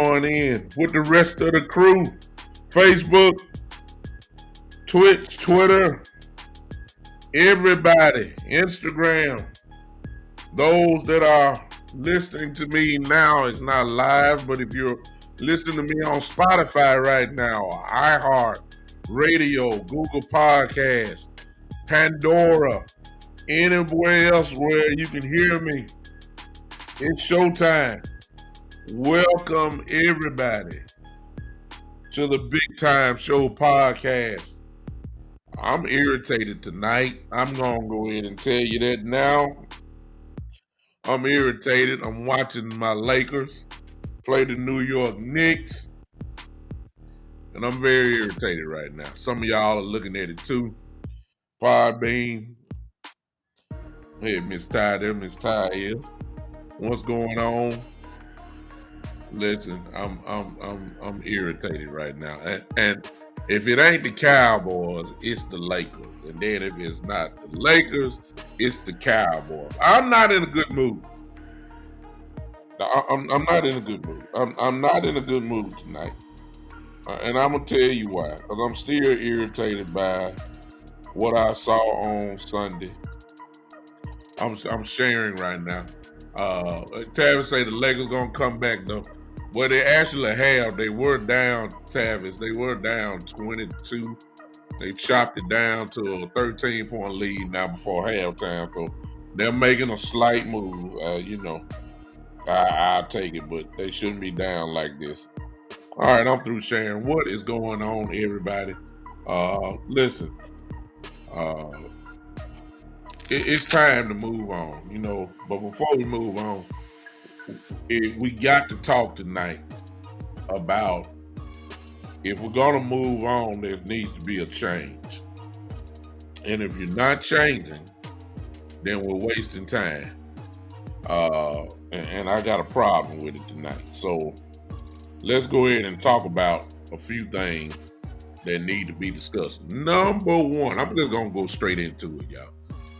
on in with the rest of the crew. Facebook, Twitch, Twitter, everybody, Instagram. Those that are listening to me now, it's not live, but if you're listening to me on Spotify right now, iHeart, Radio, Google Podcasts, Pandora, anywhere else where you can hear me, it's showtime. Welcome everybody to the Big Time Show podcast. I'm irritated tonight. I'm gonna go ahead and tell you that now. I'm irritated. I'm watching my Lakers play the New York Knicks, and I'm very irritated right now. Some of y'all are looking at it too. Podbean. Hey, Miss Ty there. Miss Ty is. What's going on? Listen, I'm irritated right now, and if it ain't the Cowboys, it's the Lakers, and then if it's not the Lakers, it's the Cowboys. I'm not in a good mood. I'm not in a good mood. I'm not in a good mood tonight, and I'm gonna tell you why. Because I'm still irritated by what I saw on Sunday. I'm sharing right now. Tavis say the Lakers gonna come back though. Well, they actually have. They were down, Tavis. They were down 22. They chopped it down to a 13-point lead now before halftime. So they're making a slight move. I'll take it, but they shouldn't be down like this. All right, I'm through sharing. What is going on, everybody? Listen, it's time to move on, but before we move on, we got to talk tonight about if we're going to move on, there needs to be a change. And if you're not changing, then we're wasting time. And I got a problem with it tonight. So let's go ahead and talk about a few things that need to be discussed. Number one, I'm just going to go straight into it, y'all.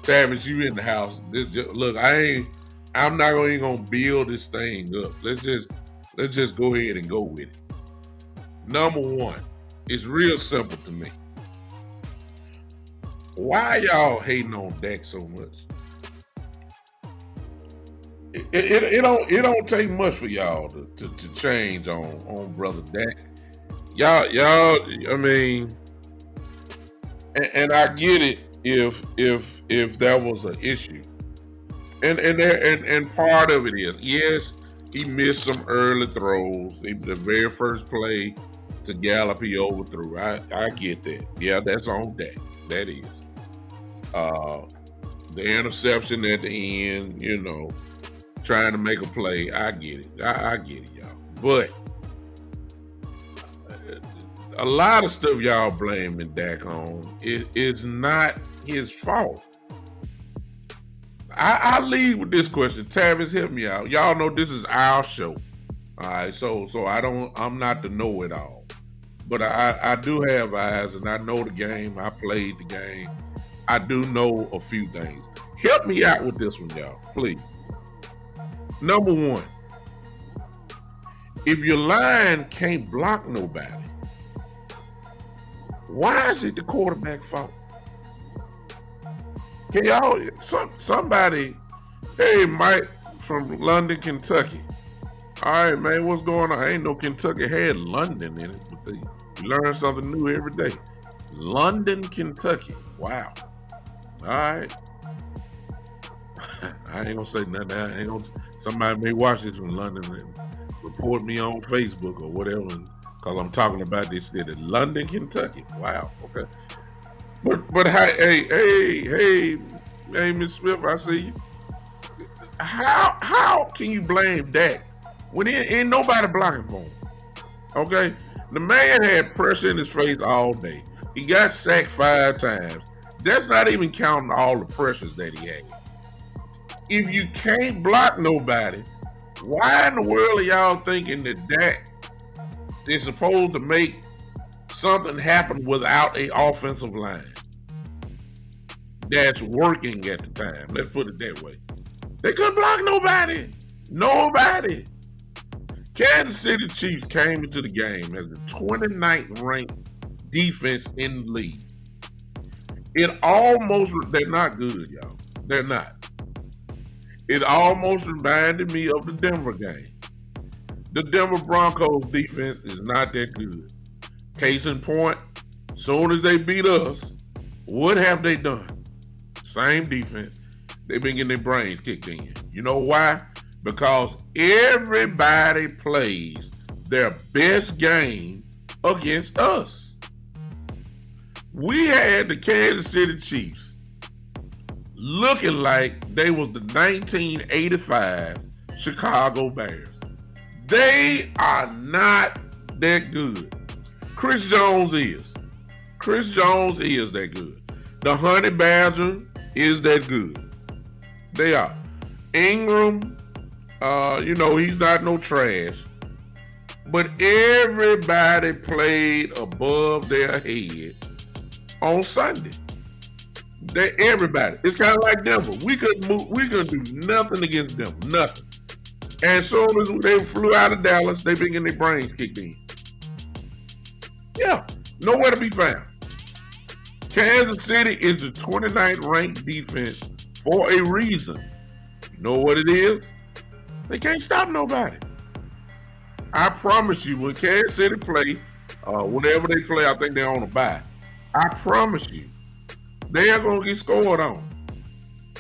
Tavis, you in the house. I'm not even gonna build this thing up. Let's just go ahead and go with it. Number one, it's real simple to me. Why y'all hating on Dak so much? It don't take much for y'all to change on brother Dak. Y'all. I mean, and I get it if that was an issue. And part of it is, yes, he missed some early throws. The very first play to Gallup, he overthrew. I get that. Yeah, that's on Dak. That is. The interception at the end, trying to make a play. I get it. I get it, y'all. But a lot of stuff y'all blaming Dak on is not his fault. I lead with this question. Tavis, help me out. Y'all know this is our show. All right, so I'm not the know-it-all. But I do have eyes, and I know the game. I played the game. I do know a few things. Help me out with this one, y'all, please. Number one, if your line can't block nobody, why is it the quarterback fault? Can y'all, somebody, hey, Mike from London, Kentucky. All right, man, what's going on? Ain't no Kentucky had London in it, but you learn something new every day. London, Kentucky. Wow. All right. I ain't gonna say nothing. Somebody may watch this from London and report me on Facebook or whatever, because I'm talking about this city, London, Kentucky. Wow. Okay. But hey, Miss Smith, I see you. How can you blame Dak when ain't nobody blocking for him? Okay, the man had pressure in his face all day. He got sacked 5 times. That's not even counting all the pressures that he had. If you can't block nobody, why in the world are y'all thinking that Dak is supposed to make something happen without an offensive line that's working at the time? Let's put it that way. They couldn't block nobody. Nobody. Kansas City Chiefs came into the game as the 29th ranked defense in the league. They're not good, y'all. They're not. It almost reminded me of the Denver game. The Denver Broncos defense is not that good. Case in point, soon as they beat us, what have they done? Same defense. They've been getting their brains kicked in. You know why? Because everybody plays their best game against us. We had the Kansas City Chiefs looking like they was the 1985 Chicago Bears. They are not that good. Chris Jones is. Chris Jones is that good. The Honey Badger is that good. They are. Ingram, he's not no trash. But everybody played above their head on Sunday. Everybody. It's kind of like Denver. We couldn't do nothing against Denver. Nothing. And as soon as they flew out of Dallas, they been getting their brains kicked in. Yeah. Nowhere to be found. Kansas City is the 29th ranked defense for a reason. You know what it is? They can't stop nobody. I promise you, when Kansas City play, whenever they play, I think they're on a bye. I promise you, they are going to get scored on.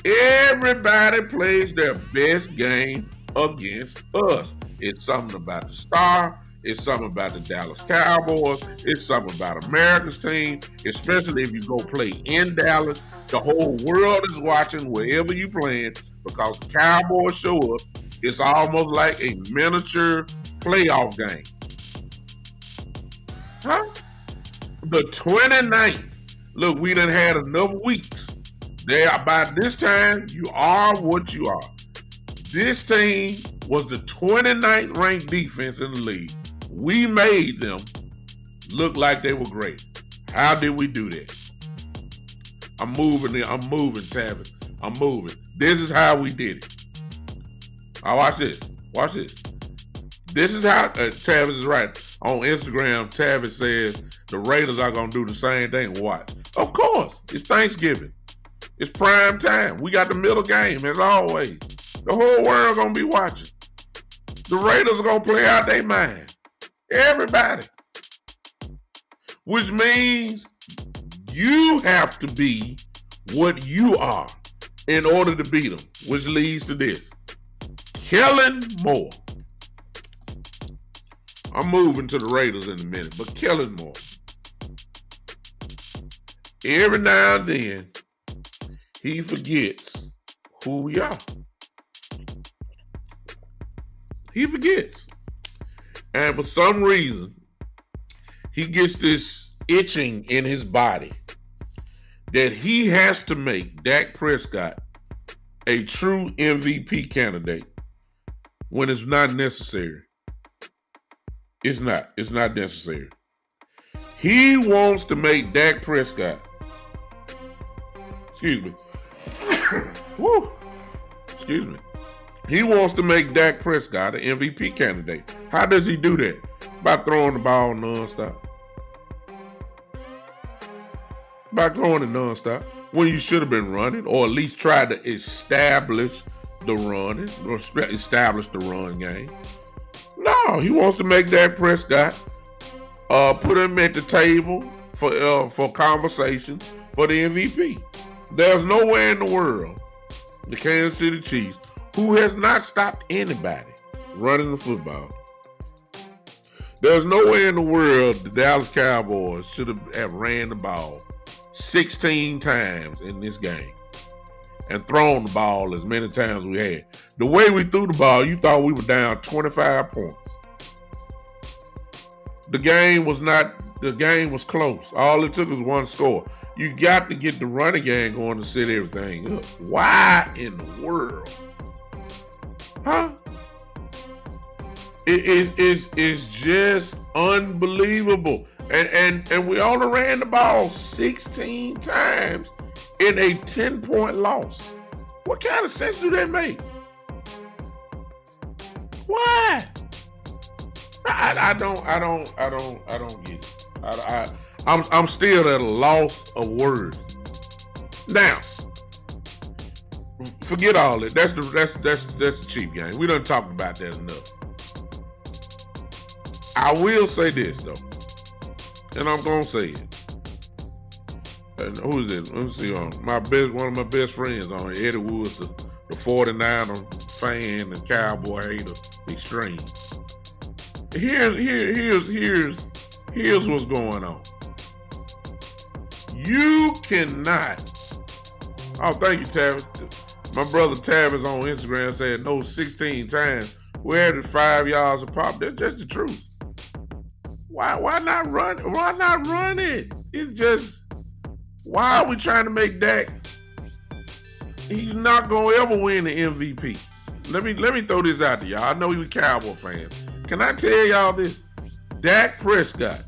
Everybody plays their best game against us. It's something about the star. It's something about the Dallas Cowboys. It's something about America's team, especially if you go play in Dallas. The whole world is watching wherever you playing because the Cowboys show up. It's almost like a miniature playoff game. Huh? The 29th. Look, we done had enough weeks. By this time, you are what you are. This team was the 29th ranked defense in the league. We made them look like they were great. How did we do that? I'm moving, Tavis. I'm moving. This is how we did it. Now watch this. Watch this. This is how Tavis is right. On Instagram, Tavis says the Raiders are going to do the same thing. Watch. Of course. It's Thanksgiving. It's prime time. We got the middle game, as always. The whole world going to be watching. The Raiders are going to play out their mind. Everybody. Which means you have to be what you are in order to beat them, which leads to this. Kellen Moore. I'm moving to the Raiders in a minute, but Kellen Moore. Every now and then, he forgets who we are. He forgets. And for some reason, he gets this itching in his body that he has to make Dak Prescott a true MVP candidate when it's not necessary. It's not. It's not necessary. He wants to make Dak Prescott. Excuse me. Woo. Excuse me. He wants to make Dak Prescott an MVP candidate. How does he do that? By throwing the ball nonstop. By going it nonstop. When you should have been running, or at least try to establish the running, or establish the run game. No, he wants to make Dak Prescott, put him at the table for conversation for the MVP. There's nowhere in the world the Kansas City Chiefs, who has not stopped anybody running the football. There's nowhere in the world the Dallas Cowboys should have ran the ball 16 times in this game and thrown the ball as many times as we had. The way we threw the ball, you thought we were down 25 points. The game was close. All it took was one score. You got to get the running game going to set everything up. Why in the world? Huh? It's just unbelievable. And we only ran the ball 16 times in a 10-point loss. What kind of sense do that make? Why? I don't get it. I'm still at a loss of words. Now, forget all that. That's the cheap game. We done talked about that enough. I will say this though, and I'm gonna say it. And who is it? Let me see. One of my best friends on Eddie Woods, the 49er fan and Cowboy hater extreme. Here's what's going on. You cannot. Oh, thank you, Tavis. My brother Tavis on Instagram said no 16 times. We added 5 yards of pop. That's just the truth. Why not run? Why not run it? It's just, why are we trying to make Dak? He's not gonna ever win the MVP. Let me throw this out to y'all. I know you Cowboy fans. Can I tell y'all this? Dak Prescott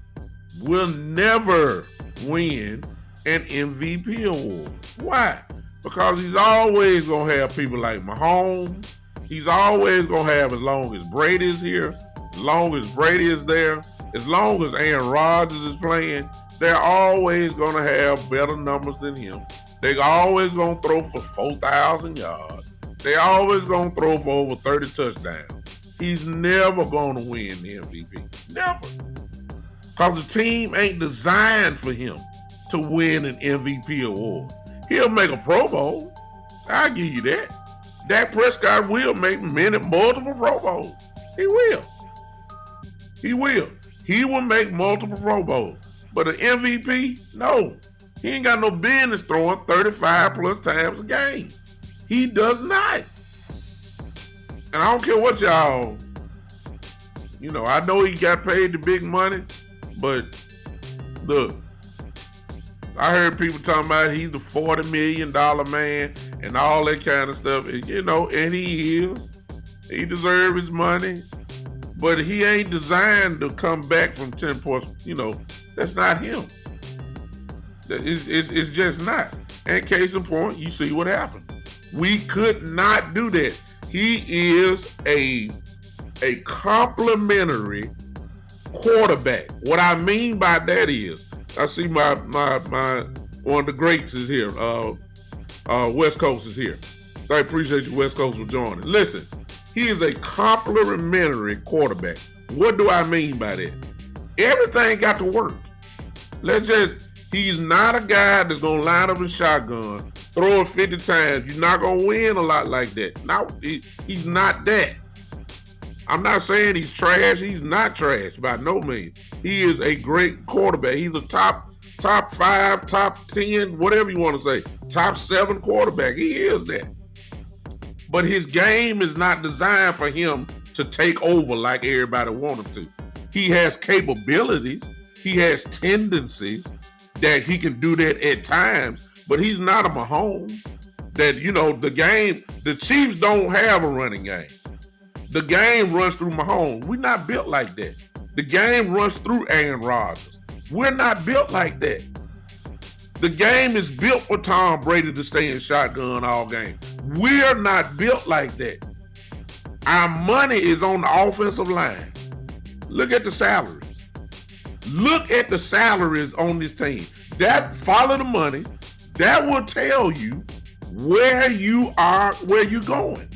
will never win an MVP award. Why? Because he's always gonna have people like Mahomes. He's always gonna have, as long as Brady's here, as long as Brady is there, as long as Aaron Rodgers is playing, they're always gonna have better numbers than him. They're always gonna throw for 4,000 yards. They're always gonna throw for over 30 touchdowns. He's never gonna win the MVP. Never. Because the team ain't designed for him to win an MVP award. He'll make a Pro Bowl. I'll give you that. Dak Prescott will make multiple Pro Bowls. He will. He will. He will make multiple Pro Bowls. But an MVP, no. He ain't got no business throwing 35 plus times a game. He does not. And I don't care what y'all, I know he got paid the big money, but look, I heard people talking about he's the $40 million man and all that kind of stuff. And, and he is. He deserves his money. But he ain't designed to come back from 10 points. That's not him. It's just not. And case in point, you see what happened. We could not do that. He is a complimentary quarterback. What I mean by that is, I see my one of the greats is here. West Coast is here. So I appreciate you, West Coast, for joining. Listen, he is a complimentary quarterback. What do I mean by that? Everything got to work. He's not a guy that's gonna line up a shotgun, throw it 50 times. You're not gonna win a lot like that. No, he's not that. I'm not saying he's trash. He's not trash by no means. He is a great quarterback. He's a top 5, top 10, whatever you want to say, top 7 quarterback. He is that. But his game is not designed for him to take over like everybody wants him to. He has capabilities. He has tendencies that he can do that at times, but he's not a Mahomes. The Chiefs don't have a running game. The game runs through Mahomes. We're not built like that. The game runs through Aaron Rodgers. We're not built like that. The game is built for Tom Brady to stay in shotgun all game. We're not built like that. Our money is on the offensive line. Look at the salaries. Look at the salaries on this team. That follow the money. That will tell you where you are, where you're going.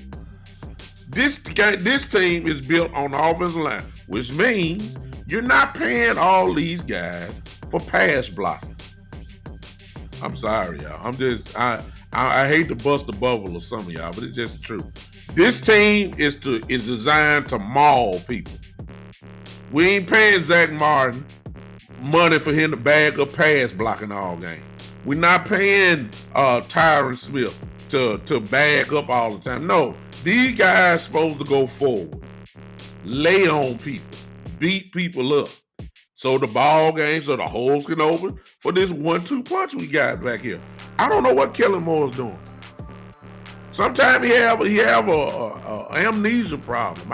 This team is built on the offensive line, which means you're not paying all these guys for pass blocking. I'm sorry, y'all. I hate to bust the bubble of some of y'all, but it's just the truth. This team is designed to maul people. We ain't paying Zach Martin money for him to bag up pass blocking all game. We're not paying Tyron Smith to bag up all the time. No, these guys supposed to go forward, lay on people, beat people up, so the ball game, so the holes can open for this 1-2 punch we got back here. I don't know what Kellen Moore's doing. Sometimes he have a amnesia problem.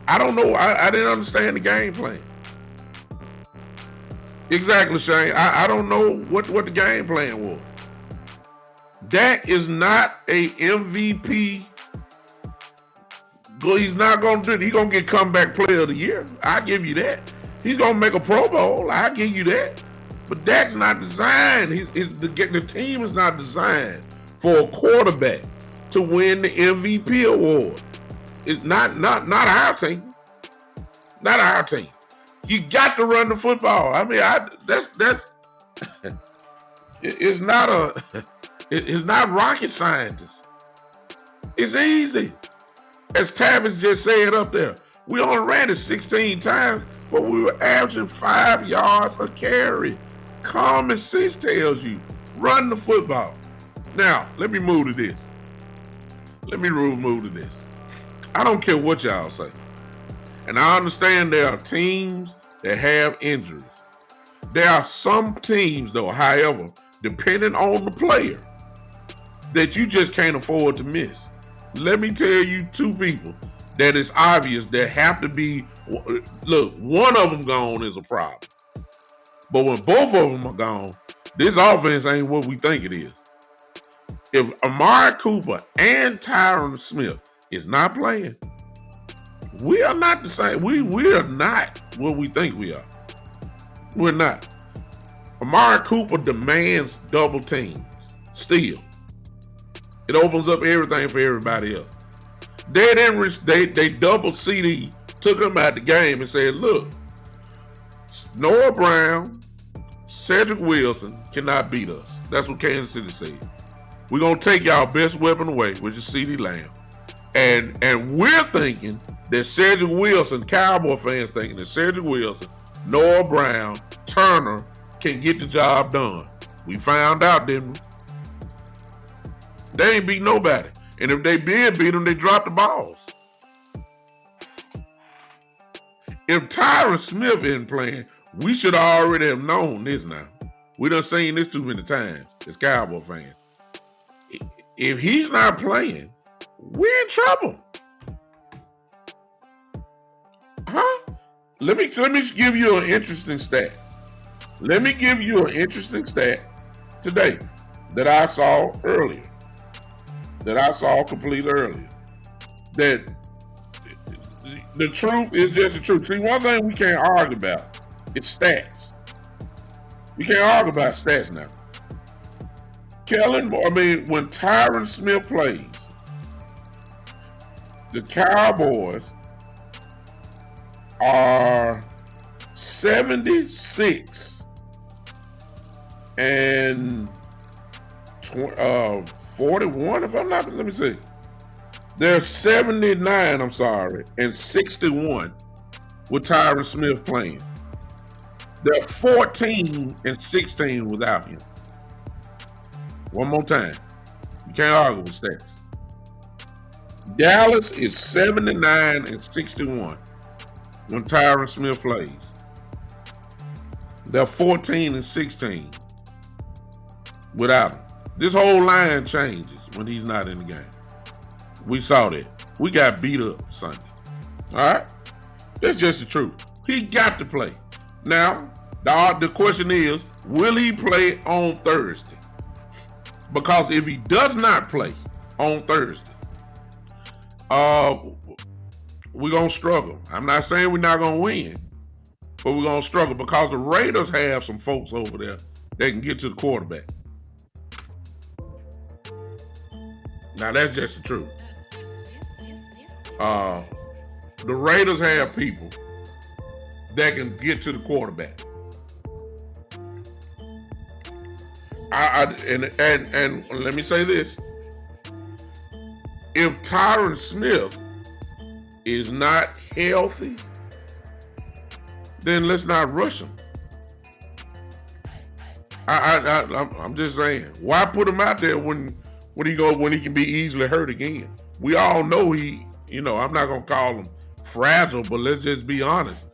I don't know. I didn't understand the game plan. Exactly, Shane. I don't know what the game plan was. Dak is not a MVP He's not going to do it. He's going to get comeback player of the year. I give you that. He's going to make a Pro Bowl. I give you that. But Dak's not designed. The team is not designed for a quarterback to win the MVP award. It's not our team. Not our team. You got to run the football. I mean, that's it's not rocket scientist. It's easy. As Tavis just said up there, we only ran it 16 times, but we were averaging 5 yards a carry. Common sense tells you, run the football. Now, let me move to this. I don't care what y'all say. And I understand there are teams that have injuries. There are some teams, though, however, depending on the player, that you just can't afford to miss. Let me tell you two people that it's obvious that have to be, look, one of them gone is a problem. But when both of them are gone, this offense ain't what we think it is. If Amari Cooper and Tyron Smith is not playing, we are not the same. We are not what we think we are. We're not. Amari Cooper demands double teams. Still, it opens up everything for everybody else. They doubled CD, took him out the game, and said, "Look, Noah Brown, Cedric Wilson cannot beat us." That's what Kansas City said. We're gonna take y'all best weapon away, which is CeeDee Lamb. And we're thinking that Cedric Wilson, Cowboy fans thinking that Cedric Wilson, Noah Brown, Turner can get the job done. We found out, didn't we? They ain't beat nobody. And if they did beat them, they dropped the balls. If Tyron Smith isn't playing, we should already have known this now. We done seen this too many times as Cowboy fans. If he's not playing, we're in trouble. Huh? Let me give you an interesting stat. Let me give you an interesting stat today that I saw earlier. Completely earlier. That the truth is just the truth. See, one thing we can't argue about is stats. We can't argue about stats now. When Tyron Smith plays, the Cowboys are 76 and 41, if I'm not, let me see. They're 79, and 61 with Tyron Smith playing. They're 14 and 16 without him. One more time. You can't argue with stats. Dallas is 79 and 61 when Tyron Smith plays. They're 14 and 16 without him. This whole line changes when he's not in the game. We saw that. We got beat up Sunday. All right? That's just the truth. He got to play. Now, the question is, will he play on Thursday? Because if he does not play on Thursday, we're going to struggle. I'm not saying we're not going to win, but we're going to struggle because the Raiders have some folks over there that can get to the quarterback. Now, that's just the truth. The Raiders have people that can get to the quarterback. And let me say this. If Tyron Smith is not healthy, then let's not rush him. I'm just saying, why put him out there when he can be easily hurt again? We all know I'm not gonna call him fragile, but let's just be honest.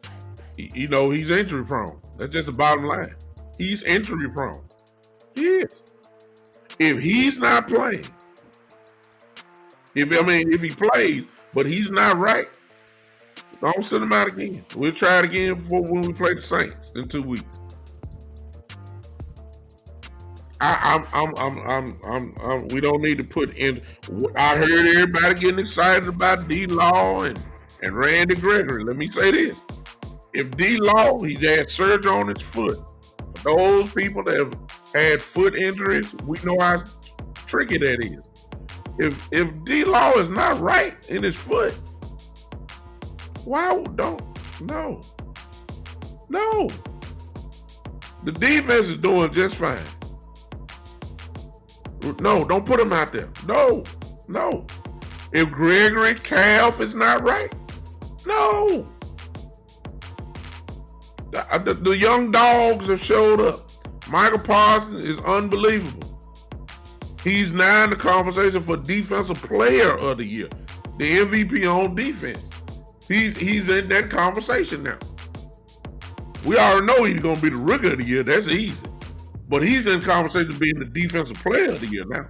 He's injury prone. That's just the bottom line. He's injury prone. He is. If he's not playing, if he plays, but he's not right, don't send him out again. We'll try it again when we play the Saints in 2 weeks. We don't need to put in. I heard everybody getting excited about D Law and Randy Gregory. Let me say this: if D Law, he had surgery on his foot. For those people that have had foot injuries, we know how tricky that is. If D Law is not right in his foot, why don't no. The defense is doing just fine. No, don't put him out there. No. If Gregory calf is not right, no. The young dogs have showed up. Michael Parsons is unbelievable. He's now in the conversation for Defensive Player of the Year, the MVP on defense. He's in that conversation now. We already know he's going to be the Rookie of the Year. That's easy. But he's in conversation being the Defensive Player of the Year now.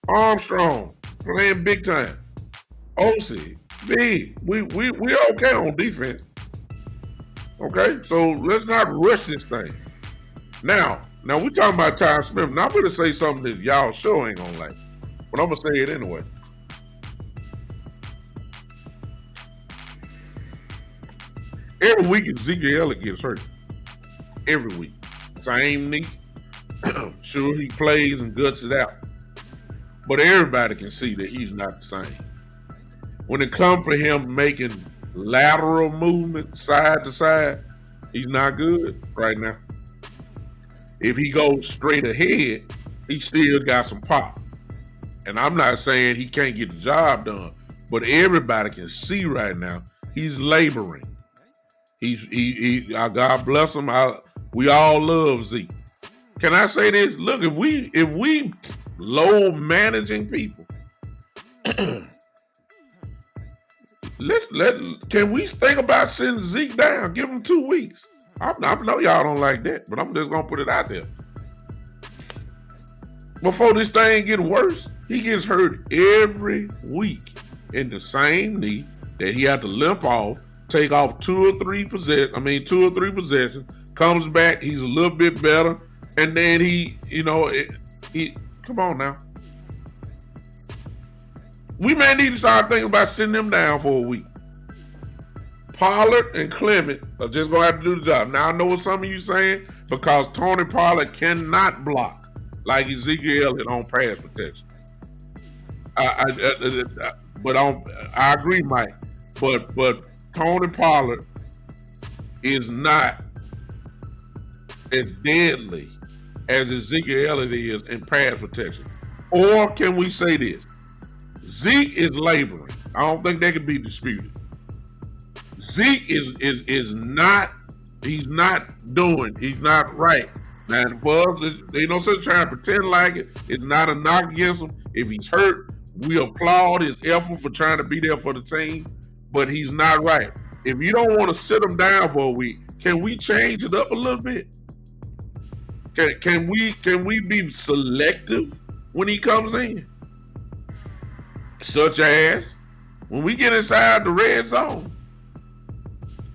Armstrong playing big time. OC, B, we okay on defense. Okay, so let's not rush this thing. Now we talking about Tyron Smith. Now I'm going to say something that y'all sure ain't going to like, but I'm going to say it anyway. Every week Ezekiel Elliott gets hurt. Every week. Same knee. Sure, he plays and guts it out. But everybody can see that he's not the same. When it comes for him making lateral movement side to side, he's not good right now. If he goes straight ahead, he still got some pop. And I'm not saying he can't get the job done, but everybody can see right now he's laboring. God bless him. We all love Zeke. Can I say this? Look, if we low managing people, can we think about sending Zeke down? Give him 2 weeks. I know y'all don't like that, but I'm just gonna put it out there. Before this thing get worse, he gets hurt every week in the same knee that he had to limp off, take off 2 or 3 possessions, comes back, he's a little bit better, and then he come on now. We may need to start thinking about sending him down for a week. Pollard and Clement are just going to have to do the job. Now, I know what some of you saying, because Tony Pollard cannot block like Ezekiel Elliott on pass protection. I agree, Mike. But Tony Pollard is not as deadly as Ezekiel Elliott is in pass protection. Or can we say this? Zeke is laboring. I don't think that can be disputed. Zeke is not, he's not right. Now, for us, they don't sit trying to pretend like it. It's not a knock against him. If he's hurt, we applaud his effort for trying to be there for the team, but he's not right. If you don't want to sit him down for a week, can we change it up a little bit? Can we be selective when he comes in? Such as when we get inside the red zone,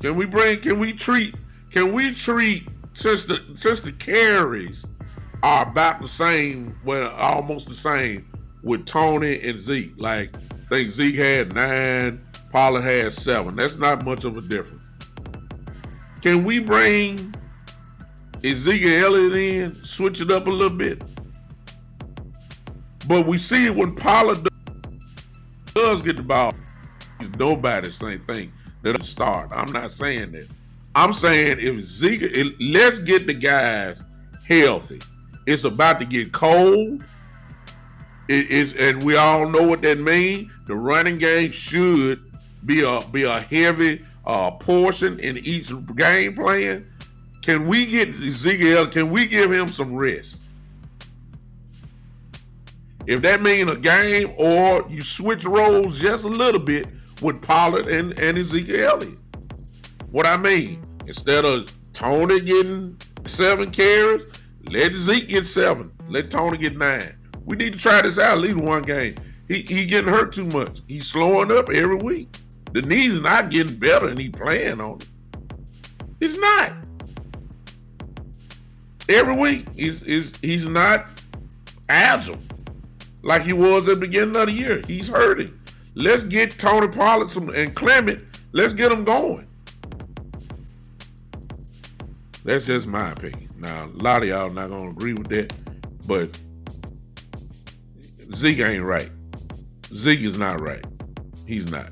can we treat since the carries are about the same, well, almost the same with Tony and Zeke. Like, I think Zeke had 9, Pollard had 7. That's not much of a difference. Can we bring Ezekiel Elliott in, switch it up a little bit? But we see when Pollard does get the ball, nobody's same thing. That'll start. I'm not saying that. I'm saying let's get the guys healthy. It's about to get cold. It is, and we all know what that means. The running game should be a heavy portion in each game plan. Can we get Ezekiel? Can we give him some rest? If that means a game, or you switch roles just a little bit with Pollard and Ezekiel Elliott. What I mean, instead of Tony getting 7 carries, let Zeke get 7. Let Tony get 9. We need to try this out at least one game. He getting hurt too much. He's slowing up every week. The knee's not getting better and he playing on it. It's not. Every week. He's not agile like he was at the beginning of the year. He's hurting. Let's get Tony Pollard and Clement. Let's get them going. That's just my opinion. Now, a lot of y'all not gonna agree with that, but Zeke ain't right. Zeke is not right. He's not.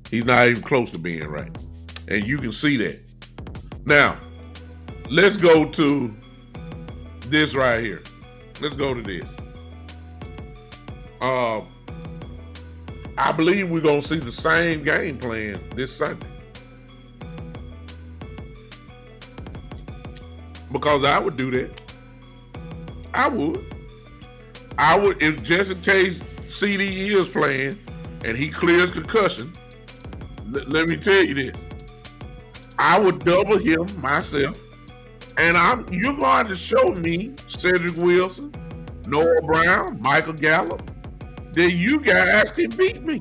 He's not even close to being right. And you can see that. Now, let's go to this right here. Let's go to this. I believe we're going to see the same game plan this Sunday. Because I would do that. I would, if just in case CD is playing and he clears concussion, let me tell you this. I would double him myself. And you're going to show me Cedric Wilson, Noah Brown, Michael Gallup, that you guys can beat me.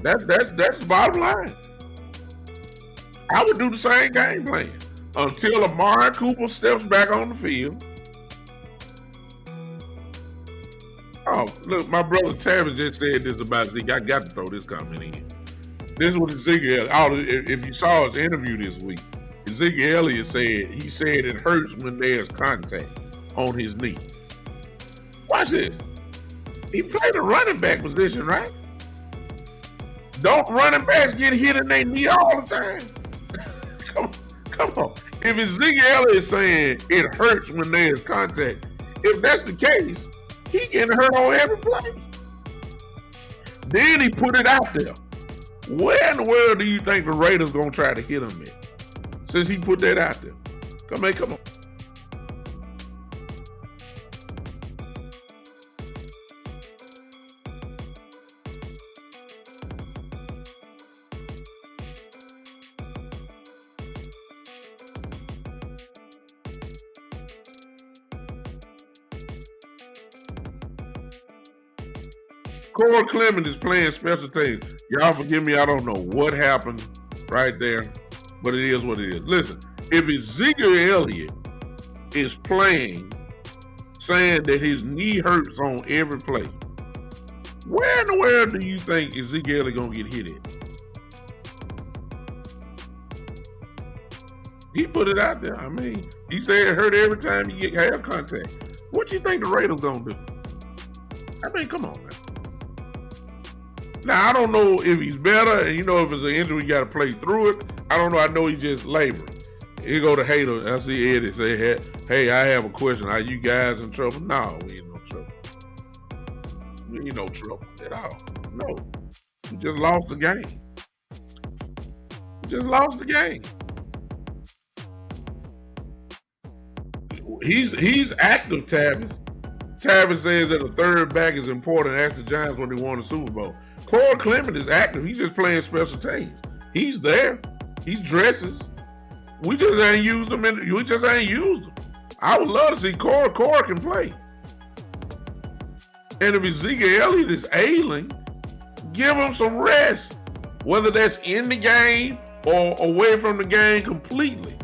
That's the bottom line. I would do the same game plan until Amari Cooper steps back on the field. Oh, look, my brother Tavis just said this about Zeke. I got to throw this comment in. This is what Zeke, if you saw his interview this week, Ezekiel Elliott said it hurts when there's contact on his knee. Watch this. He played a running back position, right? Don't running backs get hit in their knee all the time? Come on. If Ezekiel Elliott saying it hurts when there's contact, if that's the case, he getting hurt on every play. Then he put it out there. Where in the world do you think the Raiders gonna try to hit him at? Since he put that out there. Come on. Corey Clement is playing special teams. Y'all forgive me, I don't know what happened right there, but it is what it is. Listen, if Ezekiel Elliott is playing, saying that his knee hurts on every play, where in the world do you think Ezekiel Elliott gonna get hit at? He put it out there. I mean, he said it hurt every time you have contact. What you think the Raiders gonna do? I mean, come on, man. Now, I don't know if he's better, and if it's an injury, you got to play through it. I don't know. I know he just laboring. He go to Hater. I see Eddie say, hey, I have a question. Are you guys in trouble? No, we ain't no trouble. We ain't no trouble at all. No. We just lost the game. He's active, Tavis. Tavis says that a third back is important. Ask the Giants when they won the Super Bowl. Corey Clement is active. He's just playing special teams. He's there. He dresses. We just ain't used him. I would love to see Corey. Corey can play. And if Ezekiel Elliott is ailing, give him some rest. Whether that's in the game or away from the game completely.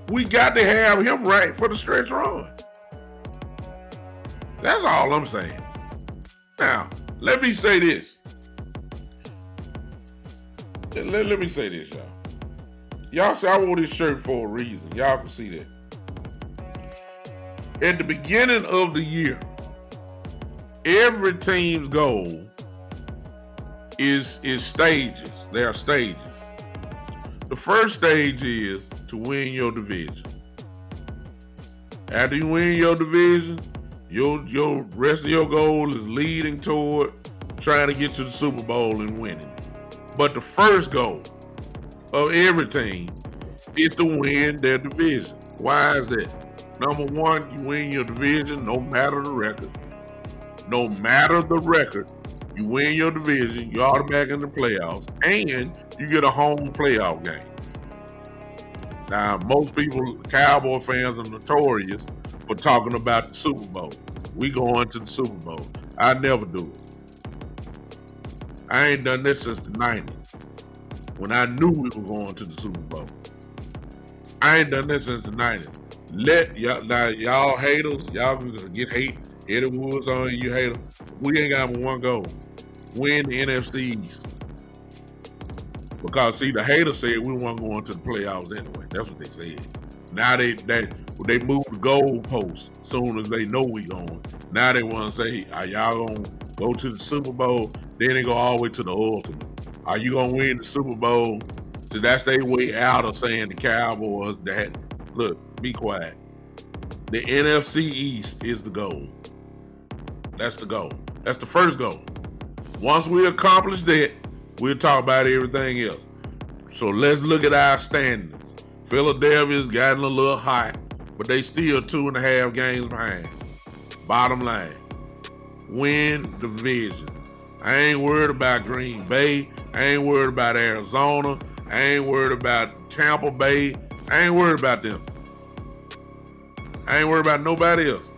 We got to have him right for the stretch run. That's all I'm saying. Now, let me say this. Let me say this, y'all. Y'all say I wore this shirt for a reason. Y'all can see that. At the beginning of the year, every team's goal is stages. There are stages. The first stage is to win your division. After you win your division, your rest of your goal is leading toward trying to get to the Super Bowl and winning. But the first goal of every team is to win their division. Why is that? Number one, you win your division no matter the record. No matter the record, you win your division, you're automatic in the playoffs, and you get a home playoff game. Now, most people, Cowboy fans, are notorious for talking about the Super Bowl. We going to the Super Bowl. I never do it. I ain't done this since the 90s, when I knew we were going to the Super Bowl. I ain't done this since the 90s. Let y'all now, y'all haters, y'all gonna get hate. Eddie Woods on you, hater. We ain't got one goal: win the NFC East. Because see, the haters said we weren't going to the playoffs anyway. That's what they said. Now they move the goalposts soon as they know we going. Now they want to say, are y'all gonna go to the Super Bowl? Then they go all the way to the ultimate. Are you gonna win the Super Bowl? So that's their way out of saying the Cowboys that look, be quiet. The NFC East is the goal. That's the goal. That's the first goal. Once we accomplish that, we'll talk about everything else. So let's look at our standings. Philadelphia's gotten a little high, but they still 2.5 games behind. Bottom line, win the division. I ain't worried about Green Bay. I ain't worried about Arizona. I ain't worried about Tampa Bay. I ain't worried about them. I ain't worried about nobody else.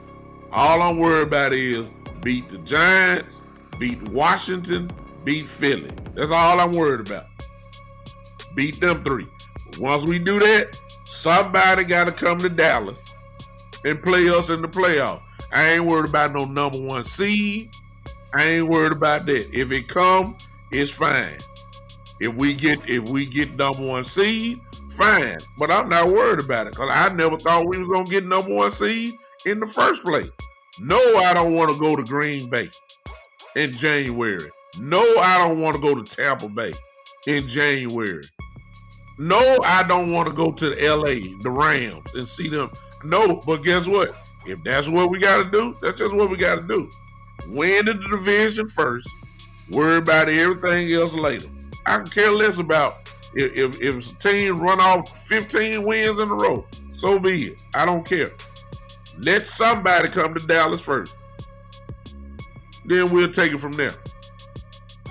All I'm worried about is beat the Giants, beat Washington, beat Philly. That's all I'm worried about. Beat them 3. Once we do that, somebody got to come to Dallas and play us in the playoff. I ain't worried about no number 1 seed. I ain't worried about that. If it come, it's fine. If we get number 1 seed, fine. But I'm not worried about it because I never thought we was gonna get number 1 seed in the first place. No, I don't want to go to Green Bay in January. No, I don't want to go to Tampa Bay in January. No, I don't want to go to LA, the Rams, and see them. No, but guess what? If that's what we got to do, that's just what we got to do. Win the division first. Worry about everything else later. I can care less about if a team run off 15 wins in a row. So be it. I don't care. Let somebody come to Dallas first. Then we'll take it from there.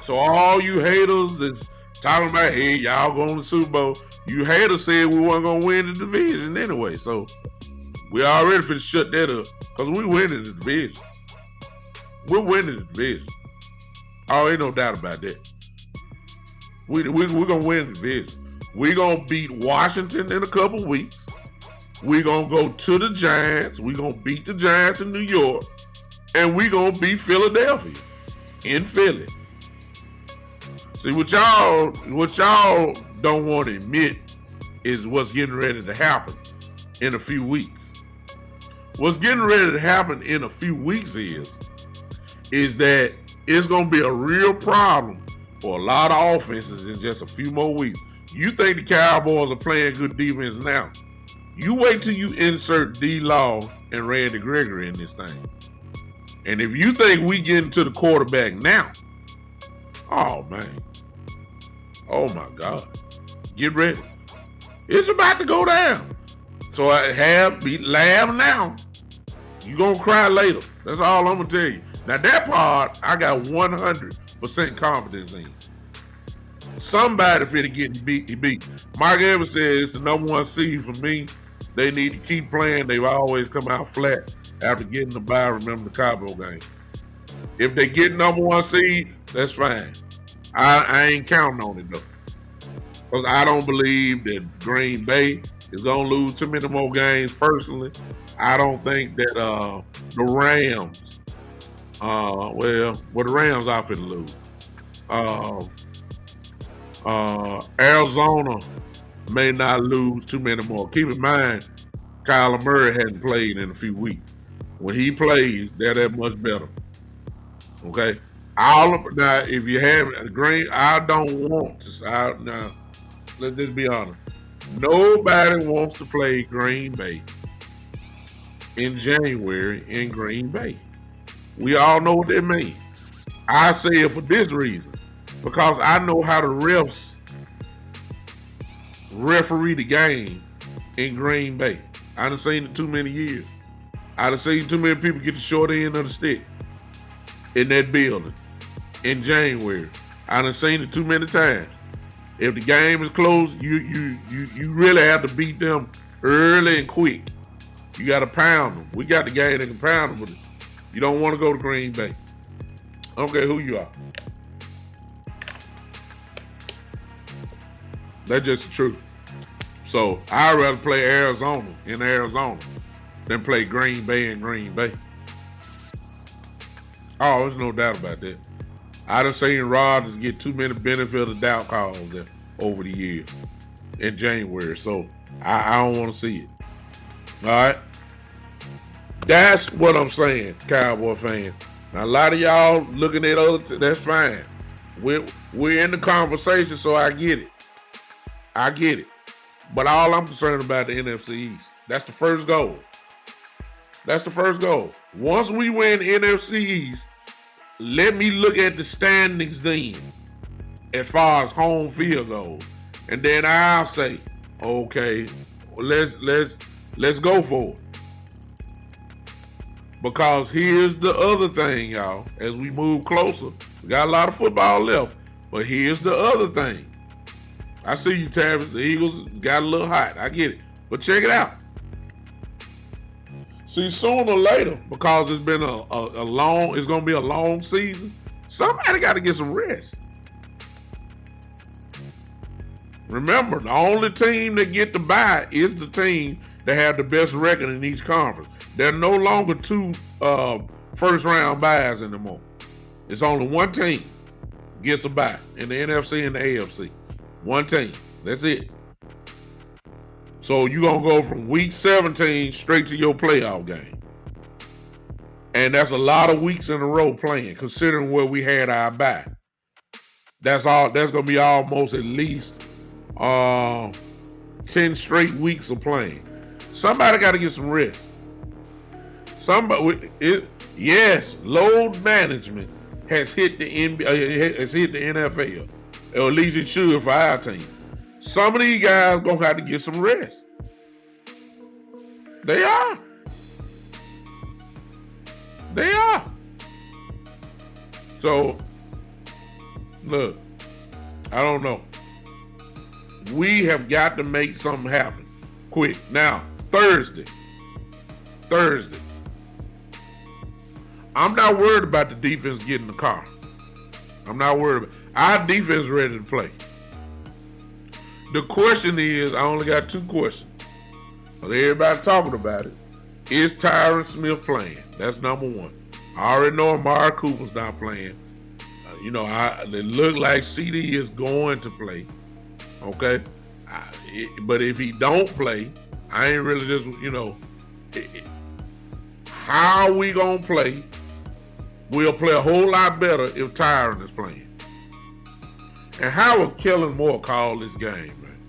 So all you haters that's talking about, hey, y'all going to the Super Bowl, you haters said we weren't going to win the division anyway. So we already finna shut that up because we winning the division. We're winning the division. Oh, ain't no doubt about that. We're going to win the division. We're going to beat Washington in a couple weeks. We're going to go to the Giants. We're going to beat the Giants in New York. And we're going to beat Philadelphia in Philly. See, what y'all don't want to admit is what's getting ready to happen in a few weeks. What's getting ready to happen in a few weeks is that it's going to be a real problem for a lot of offenses in just a few more weeks. You think the Cowboys are playing good defense now. You wait till you insert D-Law and Randy Gregory in this thing. And if you think we get into the quarterback now, oh, man. Oh, my God. Get ready. It's about to go down. So laugh now. You going to cry later. That's all I'm going to tell you. Now, that part, I got 100% confidence in. Somebody finna get beat. Mike Evans says it's the number 1 seed for me. They need to keep playing. They've always come out flat after getting the bye. Remember the Cabo game. If they get number 1 seed, that's fine. I ain't counting on it though. Because I don't believe that Green Bay is going to lose too many more games personally. I don't think that the Rams, the Rams are finna lose. Arizona may not lose too many more. Keep in mind, Kyler Murray hadn't played in a few weeks. When he plays, they're that much better. Okay? Now, if you have Green, I don't want to. Now, let's just be honest. Nobody wants to play Green Bay in January in Green Bay. We all know what that means. I say it for this reason. Because I know how the refs referee the game in Green Bay. I done seen it too many years. I done seen too many people get the short end of the stick in that building in January. I done seen it too many times. If the game is close, you really have to beat them early and quick. You got to pound them. We got the game that can pound them, but you don't want to go to Green Bay. I don't care who you are. That's just the truth. So I'd rather play Arizona in Arizona than play Green Bay in Green Bay. Oh, there's no doubt about that. I done seen Rodgers get too many benefit of the doubt calls over the years in January. So I don't want to see it. All right? That's what I'm saying, Cowboy fan. Now, a lot of y'all looking at that's fine. We're in the conversation, so I get it. I get it. But all I'm concerned about the NFC East. That's the first goal. That's the first goal. Once we win NFC East, let me look at the standings then, as far as home field goes, and then I'll say, okay, let's go for it. Because here's the other thing, y'all. As we move closer, we got a lot of football left, but here's the other thing. I see you, Travis. The Eagles got a little hot. I get it, but check it out. See, sooner or later, because it's been it's gonna be a long season, somebody got to get some rest. Remember, the only team that get to bye is the team that have the best record in each conference. There are no longer two first round byes anymore. It's only one team gets a bye in the NFC and the AFC. One team. That's it. So you're going to go from week 17 straight to your playoff game. And that's a lot of weeks in a row playing, considering where we had our bye. That's going to be almost at least 10 straight weeks of playing. Somebody got to get some rest. Yes, load management has hit the NFL, or at least it should for our team. Some of these guys gonna have to get some rest. They are. So, look, I don't know. We have got to make something happen quick. Now, Thursday. I'm not worried about the defense getting the car. I'm not worried about our defense ready to play. The question is, I only got two questions. Everybody talking about it. Is Tyron Smith playing? That's number one. I already know Amari Cooper's not playing. It look like CD is going to play. Okay? But if he don't play, I ain't really just, how we gonna play? We'll play a whole lot better if Tyron is playing. And how will Kellen Moore call this game, man?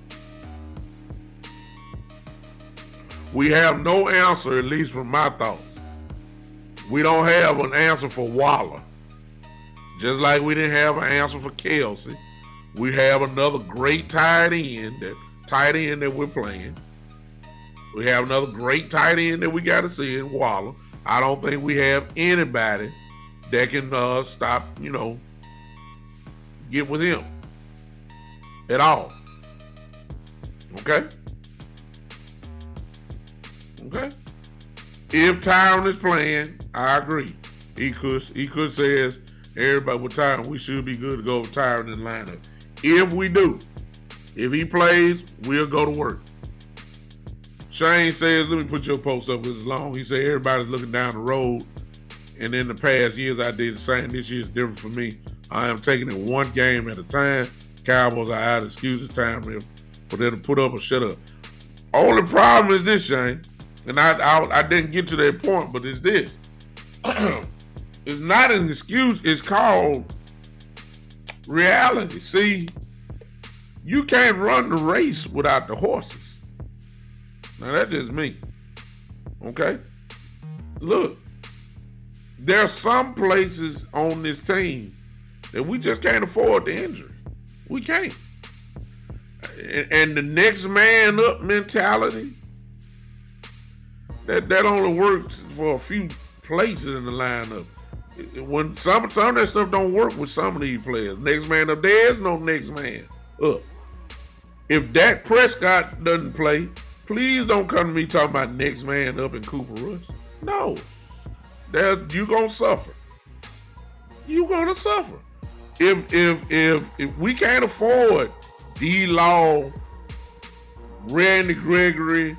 We have no answer, at least from my thoughts. We don't have an answer for Waller. Just like we didn't have an answer for Kelsey. We have another great tight end that we're playing. We have another great tight end that we got to see in Waller. I don't think we have anybody that can stop, get with him at all. Okay? If Tyron is playing, I agree. He could says everybody with Tyron, we should be good to go with Tyron in the lineup. If we do, if he plays, we'll go to work. Shane says, let me put your post up because it's long. He said everybody's looking down the road. And in the past years, I did the same. This year is different for me. I am taking it one game at a time. Cowboys are out of excuses time for them to put up or shut up. Only problem is this, Shane, and I didn't get to that point, but it's this. It's not an excuse. It's called reality. See, you can't run the race without the horses. Now, that's just me. Okay? Look. There are some places on this team that we just can't afford the injury. We can't. And the next man up mentality, that only works for a few places in the lineup. When some of that stuff don't work with some of these players. Next man up, there is no next man up. If Dak Prescott doesn't play, please don't come to me talking about next man up and Cooper Rush. No. You're gonna suffer. You're gonna suffer. If we can't afford D-Law, Randy Gregory,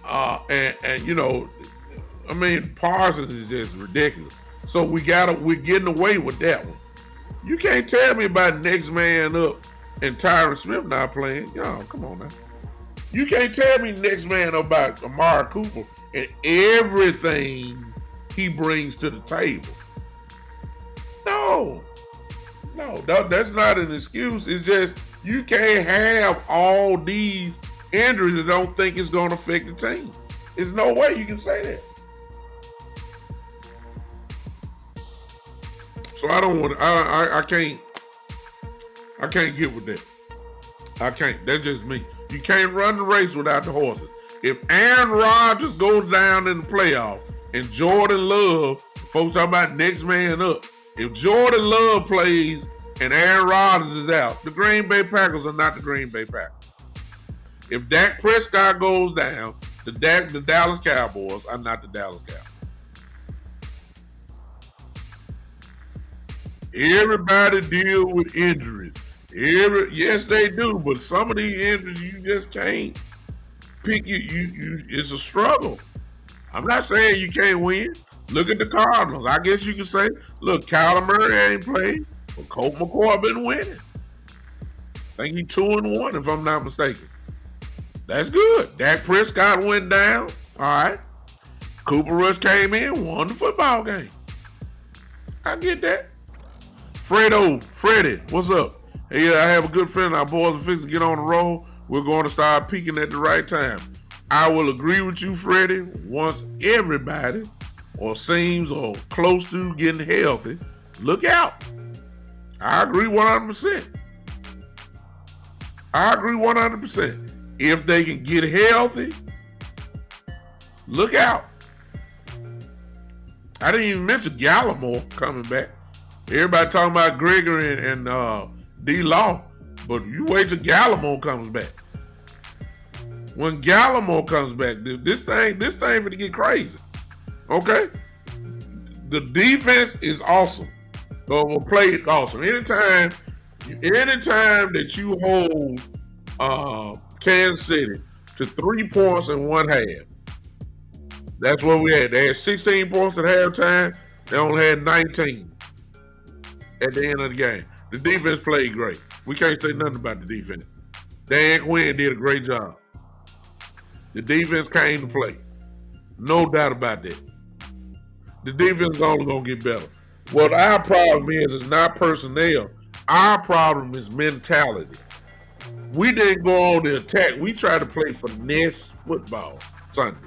and you know, I mean, Parsons is just ridiculous. So we're getting away with that one. You can't tell me about next man up and Tyron Smith not playing. Yo, come on now. You can't tell me next man up about Amari Cooper and everything he brings to the table. No, that's not an excuse. It's just you can't have all these injuries that don't think it's going to affect the team. There's no way you can say that. So I don't want. I can't get with that. I can't. That's just me. You can't run the race without the horses. If Aaron Rodgers goes down in the playoffs and Jordan Love, folks talking about next man up. If Jordan Love plays and Aaron Rodgers is out, the Green Bay Packers are not the Green Bay Packers. If Dak Prescott goes down, the Dallas Cowboys are not the Dallas Cowboys. Everybody deal with injuries. Yes, they do, but some of these injuries you just can't pick. It's a struggle. I'm not saying you can't win. Look at the Cardinals. I guess you can say, look, Kyler Murray ain't played, but Colt McCoy been winning. I think he's 2-1 if I'm not mistaken. That's good. Dak Prescott went down. All right. Cooper Rush came in, won the football game. I get that. Freddie, what's up? Hey, I have a good friend. Our boys are fixing to get on the road. We're going to start peaking at the right time. I will agree with you, Freddie. Once everybody or seems or close to getting healthy, look out. I agree 100%. I agree 100%. If they can get healthy, look out. I didn't even mention Gallimore coming back. Everybody talking about Gregory and D-Law, but you wait till Gallimore comes back. When Gallimore comes back, this thing finna get crazy. Okay? The defense is awesome. So play is awesome. Anytime that you hold Kansas City to 3 points in one half, that's what we had. They had 16 points at halftime. They only had 19 at the end of the game. The defense played great. We can't say nothing about the defense. Dan Quinn did a great job. The defense came to play. No doubt about that. The defense is only going to get better. What our problem is not personnel. Our problem is mentality. We didn't go on the attack. We tried to play finesse football Sunday.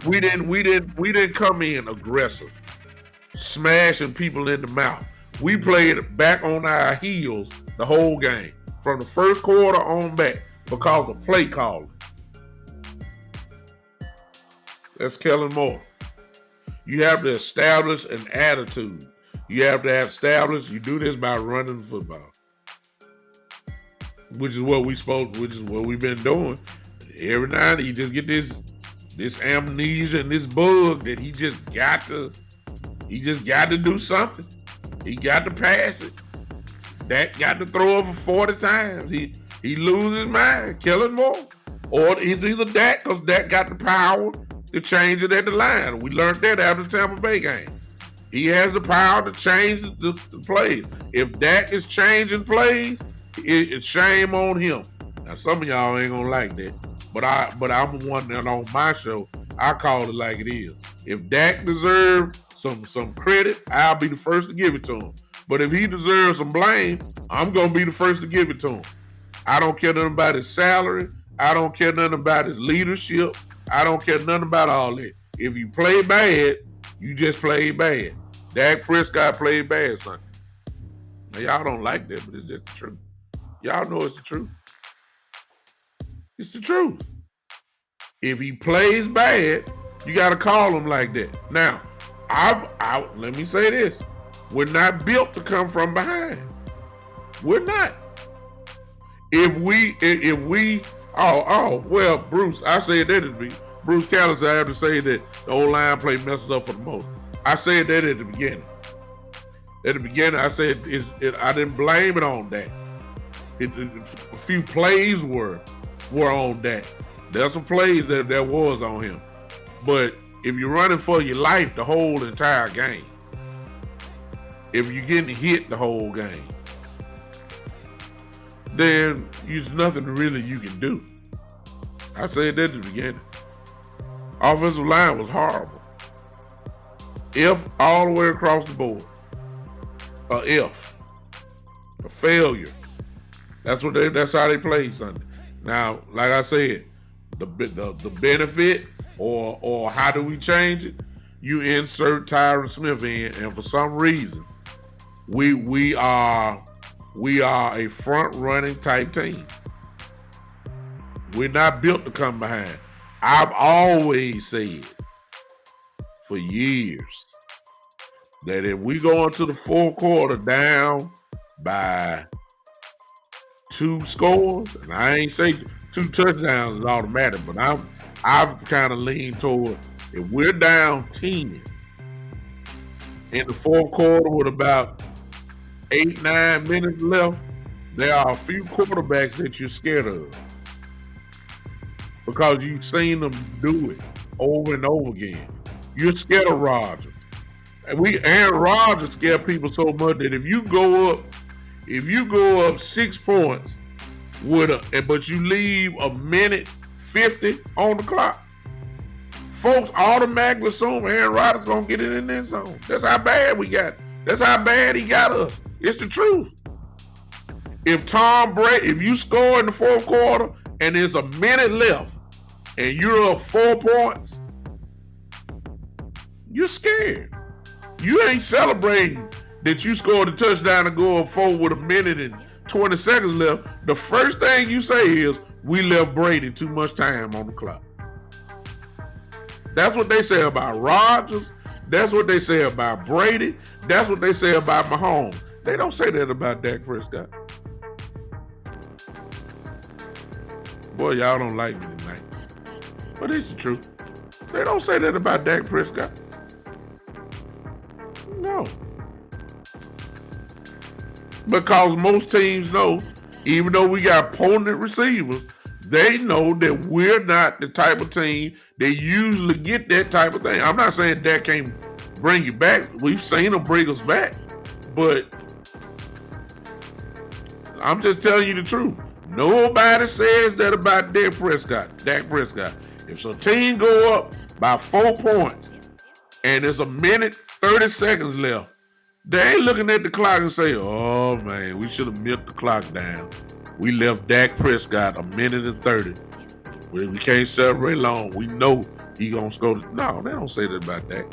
We didn't come in aggressive, smashing people in the mouth. We played back on our heels the whole game, from the first quarter on back, because of play calling. That's Kellen Moore. You have to establish an attitude. You have to establish, you do this by running the football. Which is what we've been doing. Every now and then you just get this amnesia and this bug that he just got to do something. He got to pass it. Dak got to throw over 40 times. He loses his mind. Kellen Moore. Or it's either Dak, because Dak got the power to change it at the line. We learned that after the Tampa Bay game. He has the power to change the plays. If Dak is changing plays, it's shame on him. Now some of y'all ain't gonna like that, but I'm one that on my show I call it like it is. If Dak deserves some credit, I'll be the first to give it to him. But if he deserves some blame, I'm gonna be the first to give it to him. I don't care nothing about his salary. I don't care nothing about his leadership. I don't care nothing about all that. If you play bad, you just play bad. Dak Prescott played bad Sunday. Now, y'all don't like that, but it's just the truth. Y'all know it's the truth. It's the truth. If he plays bad, you got to call him like that. Now, let me say this. We're not built to come from behind. We're not. Well, Bruce, I said that to me. Bruce Callis, I have to say that the O-line play messes up for the most. I said that at the beginning. At the beginning, I said I didn't blame it on that. A few plays were, were on Dak. There's some plays that was on him. But if you're running for your life the whole entire game, if you're getting hit the whole game, then there's nothing really you can do. I said that at the beginning. Offensive line was horrible. F all the way across the board. A F. A failure. That's how they played Sunday. Now, like I said, the benefit or how do we change it? You insert Tyron Smith in, and for some reason, we are a front running type team. We're not built to come behind. I've always said for years that if we go into the fourth quarter down by 2 scores, and I ain't say 2 touchdowns is automatic, but I've kind of leaned toward if we're down 10 in the fourth quarter with about 8-9 minutes left, there are a few quarterbacks that you're scared of because you've seen them do it over and over again. You're scared of Rodgers. And Aaron Rodgers scared people so much that if you go up 6 points but you leave a minute 50 on the clock, folks automatically assume Aaron Rodgers gonna get it in that zone. That's how bad we got it. That's how bad he got us. It's the truth. If you score in the fourth quarter and there's a minute left and you're up 4 points, you're scared. You ain't celebrating that you scored a touchdown to go up 4 with a minute and 20 seconds left. The first thing you say is, we left Brady too much time on the clock. That's what they say about Rodgers. That's what they say about Brady. That's what they say about Mahomes. They don't say that about Dak Prescott. Boy, y'all don't like me tonight. But it's the truth. They don't say that about Dak Prescott. No. Because most teams know, even though we got potent receivers, they know that we're not the type of team that usually get that type of thing. I'm not saying Dak can't bring you back. We've seen him bring us back. But I'm just telling you the truth. Nobody says that about Dak Prescott. If a team go up by 4 points and there's a minute 30 seconds left, they ain't looking at the clock and say, oh man, we should have milked the clock down. We left Dak Prescott a minute and 30. We can't celebrate long. We know he gonna score. No, they don't say that about Dak.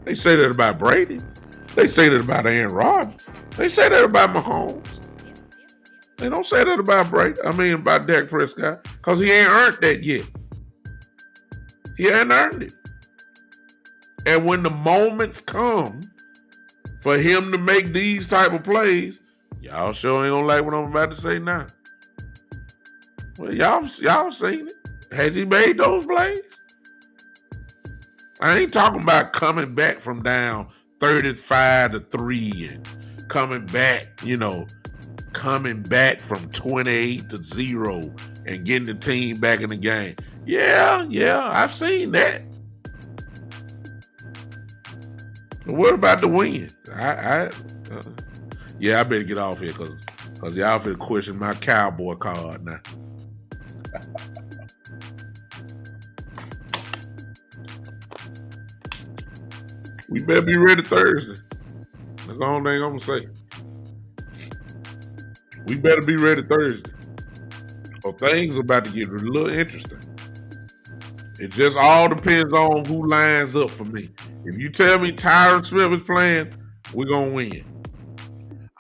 They say that about Brady. They say that about Aaron Rodgers. They say that about Mahomes. They don't say that about about Dak Prescott, because he ain't earned that yet. He ain't earned it. And when the moments come for him to make these type of plays, y'all sure ain't gonna like what I'm about to say now. Well, y'all seen it. Has he made those plays? I ain't talking about coming back from down 35-3 and coming back from 28-0 and getting the team back in the game. Yeah, I've seen that. But what about the win? I better get off here because y'all finna question my cowboy card now. We better be ready Thursday. That's the only thing I'm gonna say. We better be ready Thursday, or things are about to get a little interesting. It just all depends on who lines up for me. If you tell me Tyron Smith is playing, we're gonna win.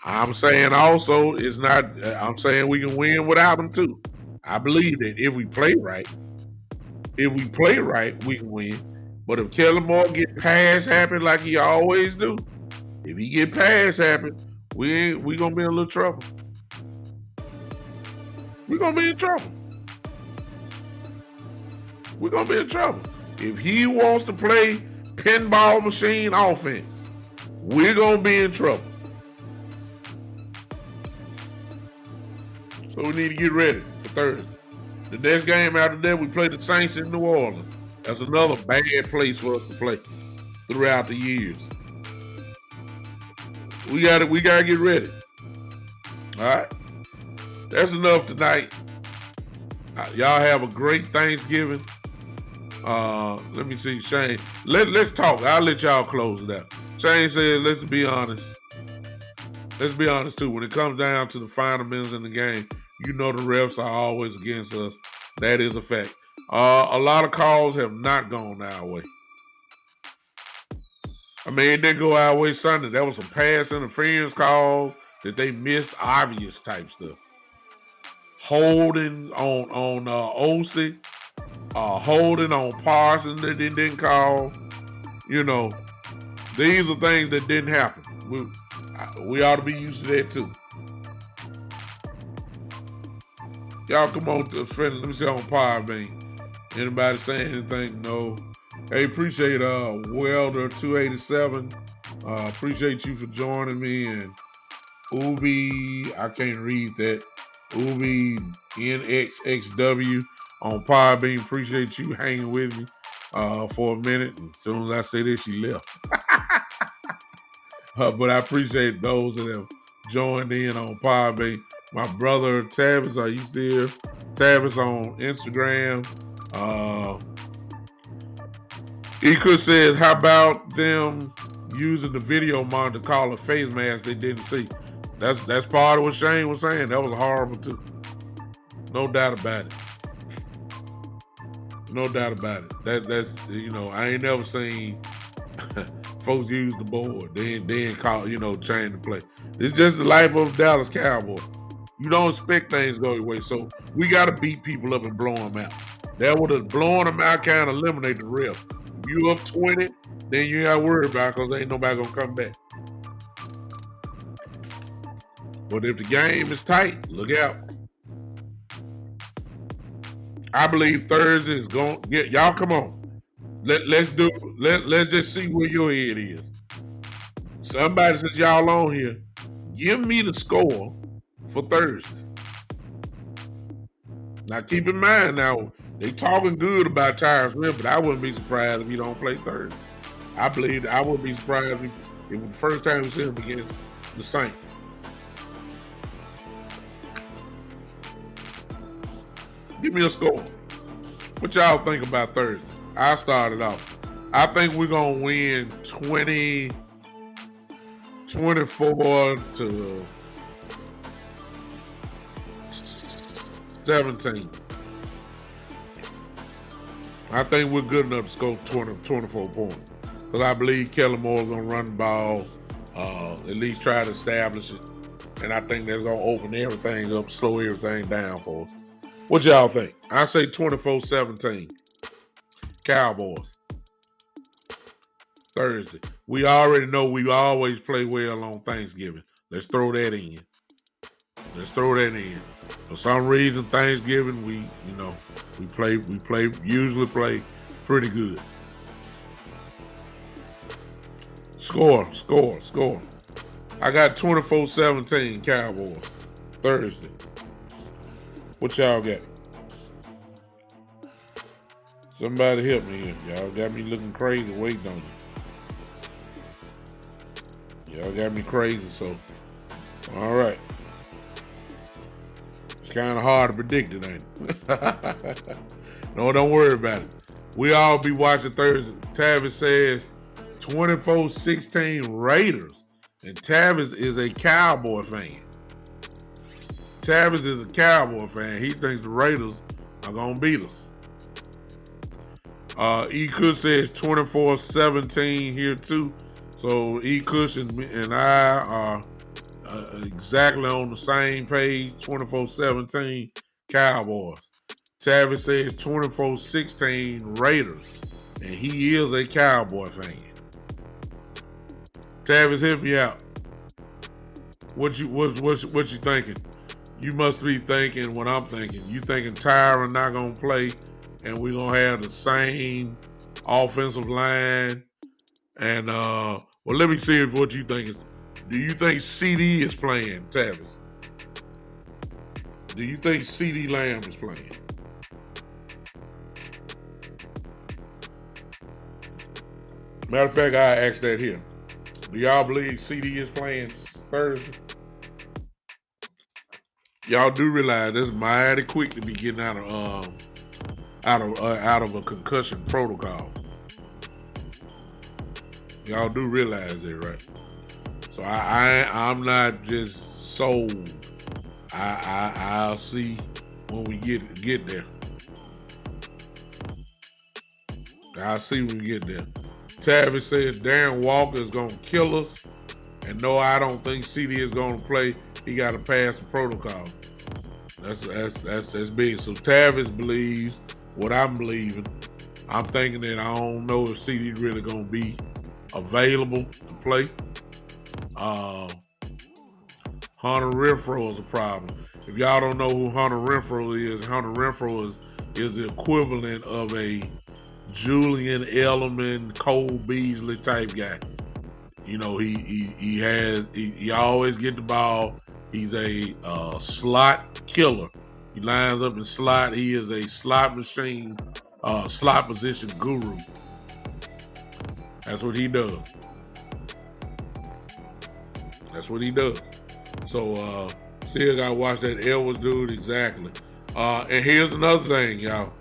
I'm saying also I'm saying we can win without him too. I believe that if we play right, we can win. But if Kellen Moore get pass happy like he always do, if he get pass happy, we gonna be in a little trouble. We're gonna be in trouble. We're gonna be in trouble. If he wants to play pinball machine offense, we're gonna be in trouble. So we need to get ready for Thursday. The next game after that, we play the Saints in New Orleans. That's another bad place for us to play throughout the years. We got it. We gotta get ready. All right. That's enough tonight. Y'all have a great Thanksgiving. Let me see, Shane. Let's talk. I'll let y'all close it out. Shane said, let's be honest. Let's be honest too. When it comes down to the final minutes in the game, you know the refs are always against us. That is a fact. A lot of calls have not gone our way. I mean, it didn't go our way Sunday. That was some pass interference calls that they missed, obvious type stuff. Holding on Osi, holding on Parsons that they didn't call. You know, these are things that didn't happen. We ought to be used to that too. Y'all come on to friend. Let me see on Podbean. Anybody saying anything? No. Hey, appreciate Welder 287. Appreciate you for joining me, and Ubi, I can't read that. Ubi NXXW on Podbean. Appreciate you hanging with me for a minute. And as soon as I say this, she left. But I appreciate those that have joined in on Podbean. My brother Tavis, are you still? Tavis on Instagram. Eka says, how about them using the video monitor to call a face mask they didn't see? That's part of what Shane was saying. That was horrible too. No doubt about it. No doubt about it. That's I ain't never seen folks use the board. They ain't call, change the play. It's just the life of a Dallas Cowboy. You don't expect things to go your way. So we gotta beat people up and blow them out. That would have blown them out, kind of eliminate the ref. If you up 20, then you ain't got to worry about it because ain't nobody going to come back. But if the game is tight, look out. I believe Thursday is going to get, y'all come on. Let's just see where your head is. Somebody says y'all on here, give me the score for Thursday. Now keep in mind now, they talking good about Tyrus Smith, but I wouldn't be surprised if he don't play Thursday. I believe I wouldn't be surprised if it was the first time we see him against the Saints. Give me a score. What y'all think about Thursday? I started off. I think we're going to win 24 to 17. I think we're good enough to score 24 points. Because I believe Kellen Moore's going to run the ball, at least try to establish it. And I think that's going to open everything up, slow everything down for us. What y'all think? I say 24-17. Cowboys. Thursday. We already know we always play well on Thanksgiving. Let's throw that in. For some reason, Thanksgiving, we usually play pretty good. Score. I got 24-17 Cowboys. Thursday. What y'all got? Somebody help me here. Y'all got me looking crazy waiting on you. Y'all got me crazy, so all right. It's kind of hard to predict it, ain't it? No, don't worry about it. We all be watching Thursday. Tavis says 24-16 Raiders. And Tavis is a Cowboy fan. Tavis is a Cowboy fan. He thinks the Raiders are going to beat us. E. Kush says 24-17 here too. So E. Kush and I are exactly on the same page. 24-17 Cowboys. Tavis says 24-16 Raiders. And he is a Cowboy fan. Tavis, hit me out. What you thinking? You must be thinking what I'm thinking. You thinking Tyron not gonna play, and we're gonna have the same offensive line. And well, let me see what you think is. Do you think CD is playing, Tavis? Do you think CD Lamb is playing? Matter of fact, I asked that here. Do y'all believe CD is playing Thursday? Y'all do realize that's mighty quick to be getting out of a concussion protocol. Y'all do realize that, right? So I'm not just sold. I'll see when we get there. I'll see when we get there. Tavis said Darren Walker is gonna kill us, and no, I don't think CD is gonna play. He got to pass the protocol. That's big. So Tavis believes what I'm believing. I'm thinking that I don't know if CD really gonna be available to play. Hunter Renfrow is a problem. If y'all don't know who Hunter Renfrow is the equivalent of a Julian Edelman, Cole Beasley type guy. You know, he always get the ball. He's a slot killer. He lines up in slot. He is a slot machine, slot position guru. That's what he does. That's what he does. So still gotta watch that Edwards dude exactly. And here's another thing, y'all.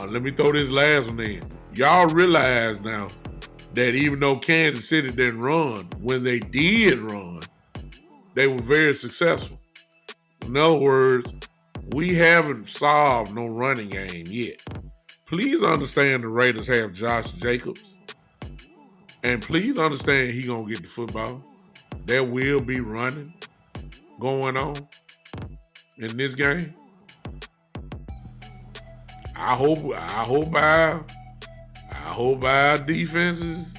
Let me throw this last one in. Y'all realize now that even though Kansas City didn't run, when they did run, they were very successful. In other words, we haven't solved no running game yet. Please understand the Raiders have Josh Jacobs. And please understand he gonna get the football. There will be running going on in this game. I hope our defenses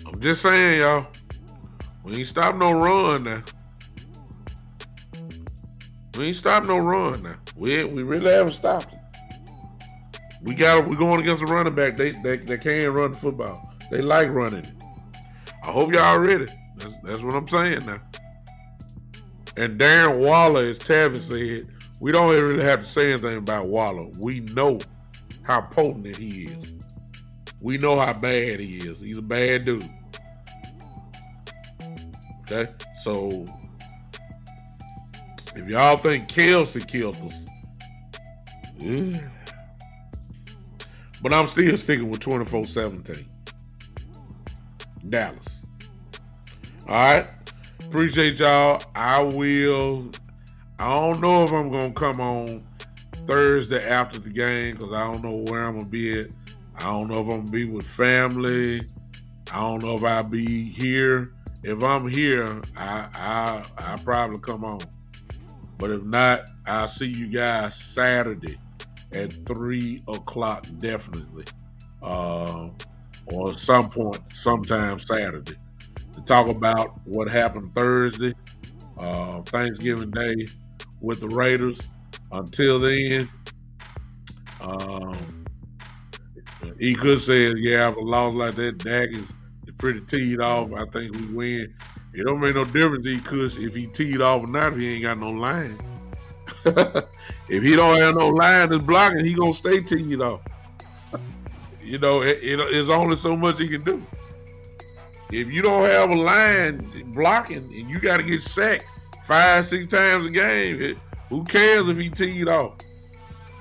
I'm just saying, y'all, we ain't stop no run now. We really haven't stopped it. We're going against a running back. They can run the football. They like running it. I hope y'all ready. That's what I'm saying now. And Darren Waller, as Tavis said, we don't really have to say anything about Waller. We know how potent he is. We know how bad he is. He's a bad dude. Okay? So, if y'all think Kelsey killed us, but I'm still sticking with 24-17. Dallas. All right? Appreciate y'all. I don't know if I'm going to come on Thursday after the game because I don't know where I'm going to be at. I don't know if I'm going to be with family. I don't know if I'll be here. If I'm here, I'll probably come on. But if not, I'll see you guys Saturday at 3 o'clock definitely. Or some point, sometime Saturday, to talk about what happened Thursday, Thanksgiving Day with the Raiders. Until then, he could say, yeah, if a loss like that, Dak is pretty teed off. I think we win. It don't make no difference if he teed off or not if he ain't got no line. If he don't have no line that's blocking, he gonna stay teed off. You know, it's only so much he can do. If you don't have a line blocking and you got to get sacked 5-6 times a game, who cares if he teed off?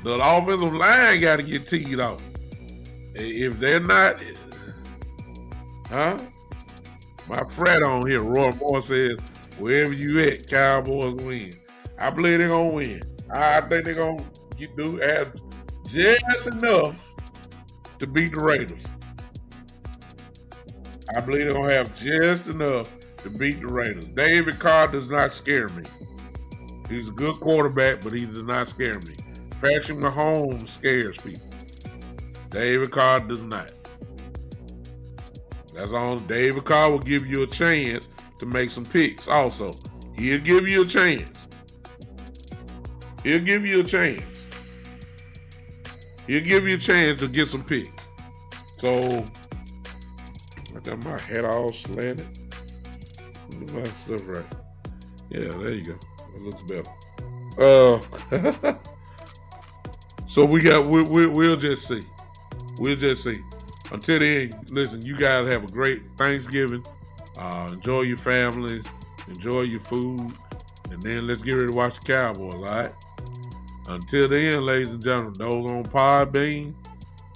The offensive line got to get teed off. If they're not, my frat on here, Roy Moore says, wherever you at, Cowboys win. I believe they're going to win. I think they're going to have just enough to beat the Raiders. I believe they're going to have just enough to beat the Raiders. David Carr does not scare me. He's a good quarterback, but he does not scare me. Patrick Mahomes scares people. David Carr does not. That's all. David Carr will give you a chance to make some picks also. He'll give you a chance. He'll give you a chance. He'll give you a chance to get some picks. So, I got my head all slanted. Look at my stuff right. Yeah, there you go. It looks better. Uh, so we'll just see. We'll just see. Until then, listen, you guys have a great Thanksgiving. Enjoy your families, enjoy your food, and then let's get ready to watch the Cowboys, all right? Until then, ladies and gentlemen, those on Podbean,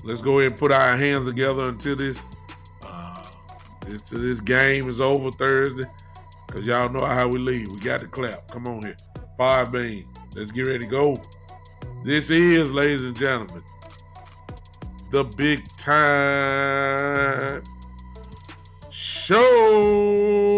let's go ahead and put our hands together until uh, this game is over Thursday. Because y'all know how we leave. We got to clap. Come on here. Podbean, let's get ready to go. This is, ladies and gentlemen, the Big Time Show.